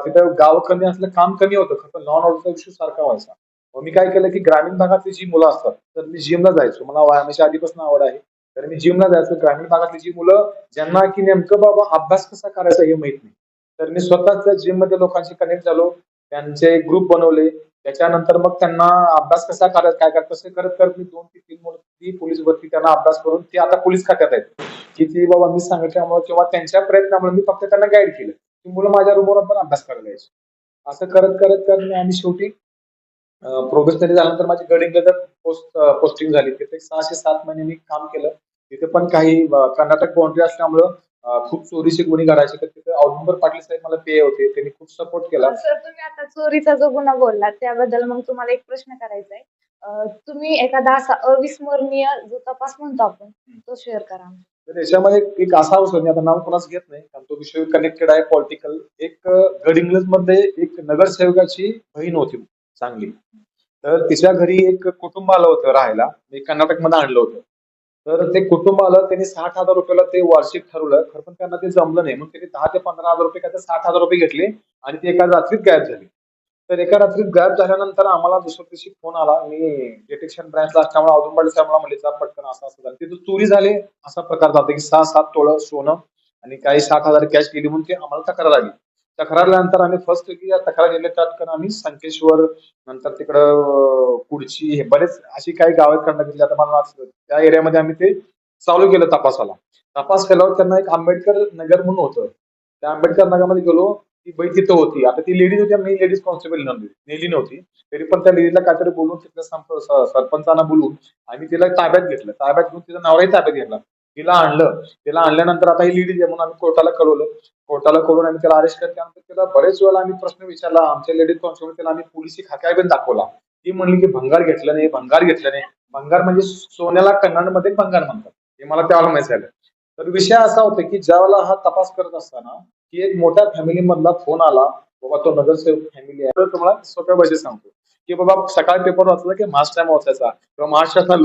तिथं गाव कमी असलं, काम कमी होतं, फक्त लॉ अँड ऑर्डरचा इश्यू सारखा व्हायचा. मग मी काय केलं, की ग्रामीण भागातली जी मुलं असतात, तर मी जिमला जायचो. मला व्यायामाची आधीपासून आवड आहे. तर मी जिमला जायचो. ग्रामीण भागातली जी मुलं ज्यांना की नेमकं बाबा अभ्यास कसा करायचा हे माहित नाही, तर मी स्वतःच त्या जिम मध्ये लोकांशी कनेक्ट झालो. त्यांचे ग्रुप बनवले. त्याच्यानंतर मग त्यांना अभ्यास कसा करायचा, काय करायचं, तसं करत करत मी 2 ते 3 मुलं ती पोलीस भरती त्यांना अभ्यास करून ते आता पोलीस खात्यात आहेत. की ती बाबा मी सांगितल्यामुळे किंवा त्यांच्या प्रयत्नामुळे मी फक्त त्यांना गाईड केलं. ती मुलं माझ्या रूमवर पण अभ्यास करायला यायची. असं करत करत करत मी, आणि शेवटी प्रोफेशनली झाल्यानंतर माझी गडिंग्लजला पोस्टिंग झाली. तिथे 6 ते 7 महिने मी काम केलं. तिथे पण काही कर्नाटक बाउंड्री असल्यामुळं खूप चोरीचे गुन्हे घडायचे. तर तिथे औदुंबर पाटील साहेब मला PA होते. त्यांनी खूप सपोर्ट केला. सर, तुम्ही आता चोरीचा जो गुन्हा बोललात त्याबद्दल मग तुम्हाला एक प्रश्न करायचा आहे. तुम्ही एखादा असा अविस्मरणीय जो तपास म्हणतो आपण, तो शेअर करा. तर त्याच्यामध्ये एक असा होता, मी आता नाव कोणाच घेत नाही कारण तो विषय कनेक्टेड आहे पॉलिटिकल. एक गडिंग्लज मध्ये एक नगरसेवकाची बहीण होती चांगली. तर तिच्या घरी एक कुटुंब आलं होतं राहायला. मी कर्नाटकमध्ये आणलं होतं. तर ते कुटुंब आलं, त्यांनी 60,000 रुपयाला ते वार्षिक ठरवलं. खरं पण त्यांना ते जमलं नाही. मग त्यांनी 10 ते 15 हजार रुपये, काय 60,000 रुपये घेतले आणि ते एका रात्रीत गायब झाले. तर एका रात्रीत गायब झाल्यानंतर आम्हाला दुसऱ्या दिवशी फोन आला. मी डिटेक्शन ब्रांचला असल्यामुळे औदुंबरला साहेब मला म्हणले, "जा पटकन असं असं झालं." तिथं चोरी झाली असा प्रकार झाला, की 6-7 तोळं सोनं आणि काही 60,000 कॅश गेली म्हणून ते आम्हाला तक्रार आली. तक्रारल्यानंतर आम्ही फर्स्ट की तक्रार दिल्या त्यात कारण आम्ही संकेश्वर नंतर तिकडं कुडची हे बरेच अशी काही गावं करण्यात घेतली. आता मला त्या एरियामध्ये आम्ही ते चालू केलं तपासाला. तपास केल्यावर त्यांना एक आंबेडकर नगर म्हणून होतं. त्या आंबेडकर नगरमध्ये गेलो. ती बाई तिथं होती. आता ती लेडीज होती. मी लेडीज कॉन्स्टेबल नेली नव्हती. तरी पण त्या लेडीजला काहीतरी बोलून तिथल्या सरपंचांना बोलून आम्ही तिला ताब्यात घेतलं. ताब्यात घेऊन तिचा नवराही ताब्यात घेतला. तिला आणलं. तिला आणल्यानंतर आता ही लेडीज आहे म्हणून आम्ही कोर्टाला कळवलं. कोर्टाला कळवून आम्ही त्याला अरेस्ट केलं. त्यानंतर तिला बरेच वेळेला आम्ही प्रश्न विचारला. आमच्या लेडीज कॉन्स्टेबल तिला आम्ही पोलिसी खाक्या पण दाखवला. ती म्हणली की भंगार घेतलं नाही, भंगार घेतलं नाही. भंगार म्हणजे सोन्याला कन्नडमध्ये भंगार म्हणतात. हे मला त्यावेळेला माहिती झालं. तर विषय असा होता की ज्यावेळेला हा तपास करत असताना की एक मोठ्या फॅमिली मधला फोन आला. बाबा तो नगरसेवक फॅमिली आहे. तर तुम्हाला सोप्या भाषेत सांगतो की बाबा सकाळी पेपर वाचला की महाराष्ट्र टाइम वाचायचा किंवा महाराष्ट्रातलं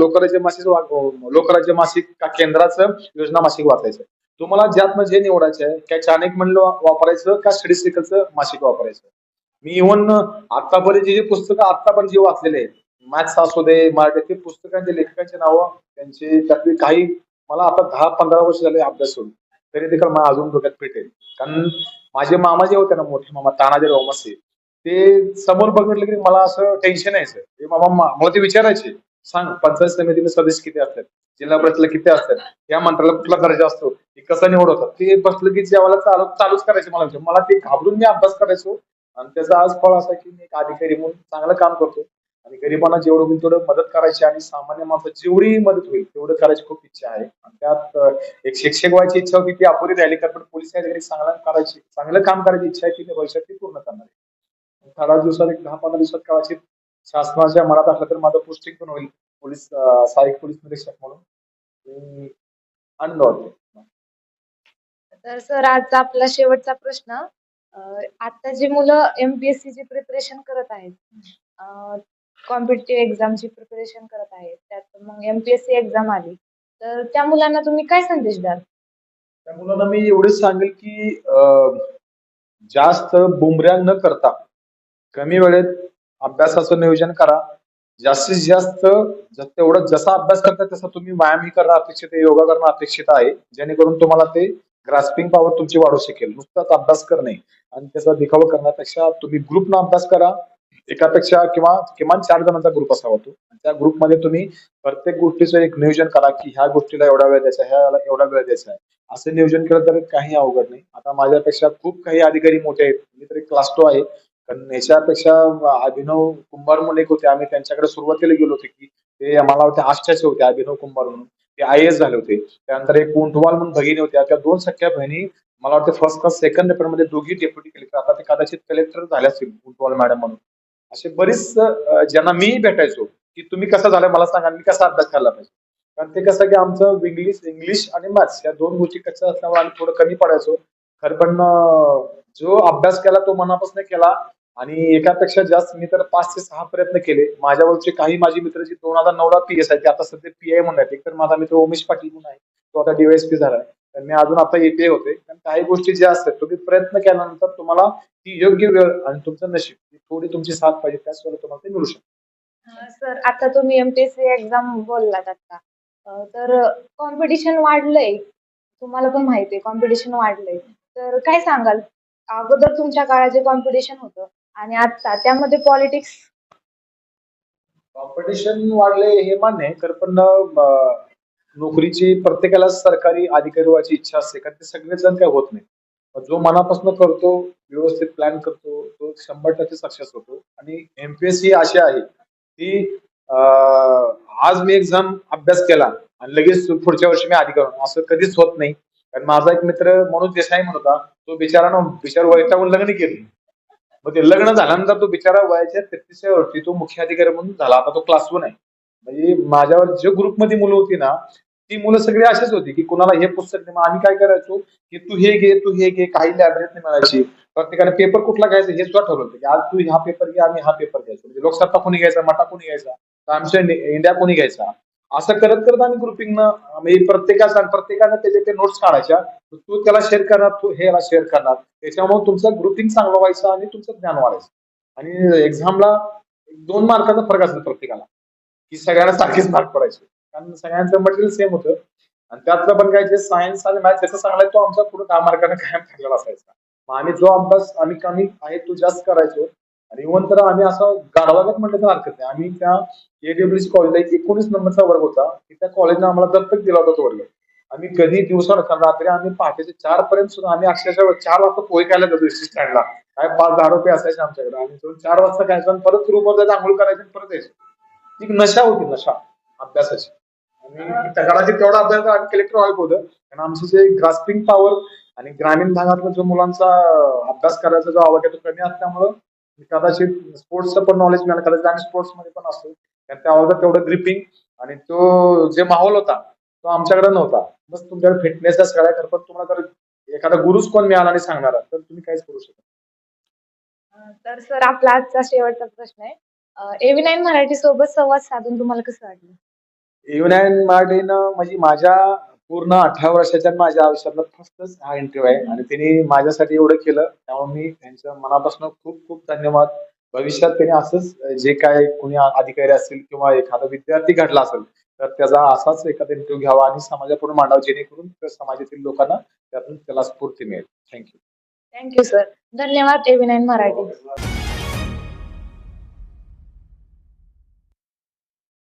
लोकराज्य मासिक का केंद्राचं योजना मासिक वाचायचं. तुम्हाला ज्यातनं जे निवडायचं आहे काय चाणक्य म्हणलं वापरायचं का स्टडी सर्कलचं मासिक वापरायचं. मी इव्हन आतापर्यंत जे पुस्तकं आतापर्यंत जे वाचलेले आहेत मॅथ्स असू दे मराठीतील पुस्तकांचे लेखकांची नावं त्यांची त्यातली काही मला आता 10-15 वर्ष झाले अभ्यास करून तरी देखील मला अजून डोक्यात फिट आहे. कारण माझे मामा जे होते ना मोठे मामा तानाजी मामासे ते समोर बघितलं की मला असं टेन्शन यायचं. ते मामा मला ते विचारायचे सांग पंचायत समितीने सदस्य किती असतात, जिल्हा परिषदला किती असतात, या मंत्र्याला कुठला दर्जा असतो, हे कसं निवड होतात. ते बसलं की ज्यावेळेला चालूच करायचे मला ते घाबरून मी अभ्यास करायचो. आणि त्याचा आज फळ असा की मी एक अधिकारी म्हणून चांगलं काम करतो आणि गरिबांना जेवढं होईल तेवढं मदत करायची आणि सामान्य माणसाची जेवढी मदत होईल तेवढं करायची खूप इच्छा आहे. आणि त्यात एक शिक्षक व्हायची इच्छा होती ती अपुरी राहिली कारण पोलीस अधिकारी चांगलं काम करायची इच्छा आहे ती भविष्यात ती पूर्ण करणार आहे. थोड्या दिवसात एक 10-15 दिवसात कदाचित शासनाच्या मनात असलं तर माझं पोस्टिंग पण होईल पोलीस सहाय्यक पोलीस निरीक्षक म्हणून. मी आनंद वाटतो. तर सर आजचा आपला शेवटचा प्रश्न. आता जी मुलं एमपीएससी ची प्रिपरेशन करत आहेत, कॉम्पिटिटिव्ह एक्झामची प्रिपरेशन करत आहेत, त्यात मग एमपीएससी एक्झाम आली, तर त्या मुलांना तुम्ही काय संदेश द्याल? त्या मुलांना मी एवढंच सांगेल की जास्त बुमऱ्या न करता कमी वेळेत अभ्यासाचं नियोजन करा. जास्तीत जास्त तेवढं जसा अभ्यास करता तसा तुम्ही व्यायामही करणं अपेक्षित आहे, योगा करणं अपेक्षित आहे. जेणेकरून तुम्हाला ते ग्रास्पिंग पॉवर तुमची वाढू शकेल. नुसताच अभ्यास करणे आणि त्याचा दिखावा करण्यापेक्षा तुम्ही ग्रुपनं अभ्यास करा. एकापेक्षा किंवा किमान 4 जणांचा ग्रुप असावा तो. त्या ग्रुपमध्ये तुम्ही प्रत्येक गोष्टीचं एक नियोजन करा की ह्या गोष्टीला एवढा वेळ द्यायचा, ह्याला एवढा वेळ द्यायचा आहे. असं नियोजन केलं तर काही अवघड नाही. आता माझ्यापेक्षा खूप काही अधिकारी मोठे आहेत. मी तरी क्लास 2 आहे. कारण याच्यापेक्षा अभिनव कुंभार म्हणून एक होते. आम्ही त्यांच्याकडे सुरुवातीला गेलो होतो की ते मला वाटते आष्टाचे होते अभिनव कुंभार म्हणून. ते IAS झाले होते. त्यानंतर एक कुंठवाल म्हणून भगिनी होत्या. त्या 2 सख्ख्या बहिणी मला वाटतं फर्स्ट क्लास सेकंड पेपरमध्ये दोघी डेप्युटी कलेक्टर आता ते कदाचित कलेक्टर झाले असतील कुंठवाल मॅडम म्हणून. असे बरीच ज्यांना मी भेटायचो की तुम्ही कसं झालं मला सांगा मी कसा अभ्यास करायला पाहिजे. कारण ते कसं की आमचं इंग्लिश आणि मॅथ्स या 2 गोष्टी कशा असल्यामुळे आम्ही थोडं कमी पडायचो. खरं पण जो अभ्यास केला तो मनापासून केला आणि एकापेक्षा जास्त मी तर 5 ते 6 प्रयत्न केले. माझ्यावरचे काही माझे मित्र जे 2009ला PS आहेत ते आता सध्या PI म्हणून आहेत. एक तर माझा मित्र उमेश पाटील म्हणून आहे. तो आता DYSP झालाय. तर मी अजून आता API होते. कारण काही गोष्टी ज्या असतात तुम्ही प्रयत्न केल्यानंतर तुम्हाला ती योग्य वेळ आणि तुमचं नशीब थोडी तुमची साथ पाहिजे त्याच वेळेला तुम्हाला ते मिळू शकतं. सर आता तुम्ही एमपीएससी एक्झाम बोललात आता. तर कॉम्पिटिशन वाढलंय. तुम्हाला पण माहिती आहे कॉम्पिटिशन वाढलंय. तर काय सांगाल? अगोदर तुमच्या काळात जे कॉम्पिटिशन होतं आणि आता त्यामध्ये पॉलिटिक्स. कॉम्पिटिशन वाढले हे मान्य आहे. तर पण नोकरीची प्रत्येकाला सरकारी अधिकारी व्हायची इच्छा असते कारण ते सगळेजण काही होत नाही. पण जो मनापासून करतो व्यवस्थित प्लॅन करतो तो 100% सक्सेस होतो. आणि एमपीएससी अशी आहे की आज मी एक्झाम अभ्यास केला आणि लगेच पुढच्या वर्षी मी अधिकारी होणार असं कधीच होत नाही. कारण माझा एक मित्र मनोज देसाई म्हणत होता तो बिचार वैतागून लग्न केलं. मग ते लग्न झाल्यानंतर तो बिचारा वयाच्या 33व्या वर्षी तो मुख्य अधिकारी म्हणून झाला. आता तो क्लास 1 आहे. म्हणजे माझ्यावर जे ग्रुपमध्ये मुलं होती ना ती मुलं सगळी अशीच होती की कुणाला हे पुस्तक नाही. मग आम्ही काय करायचो की तू हे घे तू हे घे. काही लायब्ररीत मिळायची. प्रत्येकाने पेपर कुठला घ्यायचा हे सुद्धा ठरवलं होतं की आज तू हा पेपर घे आम्ही हा पेपर घ्यायचो. म्हणजे लोकसत्ता कोणी घ्यायचा मटा कोणी घ्यायचा तर आमच्या इंडिया कोणी घ्यायचा. असं करत करत आम्ही ग्रुपिंगनं म्हणजे प्रत्येकानं त्याचे ते नोट्स काढायच्या. तू त्याला शेअर करणार तू हे याला शेअर करणार. त्याच्यामुळे तुमचं ग्रुपिंग चांगलं व्हायचं आणि तुमचं ज्ञान वाढायचं. आणि एक्झामला 2 मार्काचा फरक असेल प्रत्येकाला की सगळ्यांना सारखेच मार्क पडायचे. कारण सगळ्यांचं मटेरियल सेम होतं आणि त्यातलं पण काय जे सायन्स आणि मॅथ्स त्याचा चांगला आहे तो आमचा पुढे 10 मार्काने कायम ठरलेला असायचा. मग आम्ही जो अभ्यास आम्ही कमी आहे तो जास्त करायचो. आणि इव्हन तर आम्ही असं गाढवागत म्हटलं तर हरकत नाही. आम्ही त्या एडब्ल्यूसी कॉलेजला एक 19 नंबरचा वर्ग होता की त्या कॉलेजने आम्हाला दत्तक दिला होता तो वर्ग. आम्ही कधी दिवसा रात्री आम्ही पहाटेचे 4 पर्यंत सुद्धा आम्ही अक्षरशः 4 वाजता पोहे खायला जातो एसटी स्टँडला. काय 5-10 रुपये असायचे आमच्याकडे. आम्ही जाऊन 4 वाजता खायचो आणि परत रूमवर जायचं, अंघोळ करायची आणि परत यायचो. ती नशा होती, नशा अभ्यासाची. आणि कदाचित तेवढा अभ्यास आम्ही कलेक्टर व्हायला होतं. कारण आमचं जे ग्रास्पिंग पॉवर आणि ग्रामीण भागातला जो मुलांचा अभ्यास करायचा जो आवड आहे तो कमी असल्यामुळं कदाचित स्पोर्ट्सचं पण नॉलेज मिळालं. कदाचित आम्ही स्पोर्ट्समध्ये पण असतो. कारण त्या वर्गात तेवढं ग्रिपिंग आणि तो जे माहोल होता तो आमच्याकडे नव्हता. बस तुमच्याकडे फिटनेसच्या सगळ्या करतात. तुम्हाला जर एखादा गुरुच कोण मिळाला आणि सांगणारा तर तुम्ही काहीच करू शकत तर सर आपला आजचा शेवटचा प्रश्न आहे, AV9 मराठी सोबत संवाद साधून तुम्हाला कसं वाटलं? युनायन मराठीनं म्हणजे माझ्या पूर्ण 18 वर्षाच्या माझ्या आयुष्यातला फर्स्टच हा इंटरव्ह्यू आहे आणि त्यांनी माझ्यासाठी एवढं केलं त्यामुळे मी त्यांचं मनापासून खूप खूप धन्यवाद. भविष्यात त्यांनी असंच जे काय कोणी अधिकारी असतील किंवा एखादा विद्यार्थी घडला असेल तर त्याचा असाच एखादा इंटरव्ह्यू घ्यावा आणि समाजापुढे मांडावा जेणेकरून त्या समाजातील लोकांना त्यातून त्याला स्फूर्ती मिळेल. थँक्यू. Thank you sir. धन्यवाद AV9 मराठी.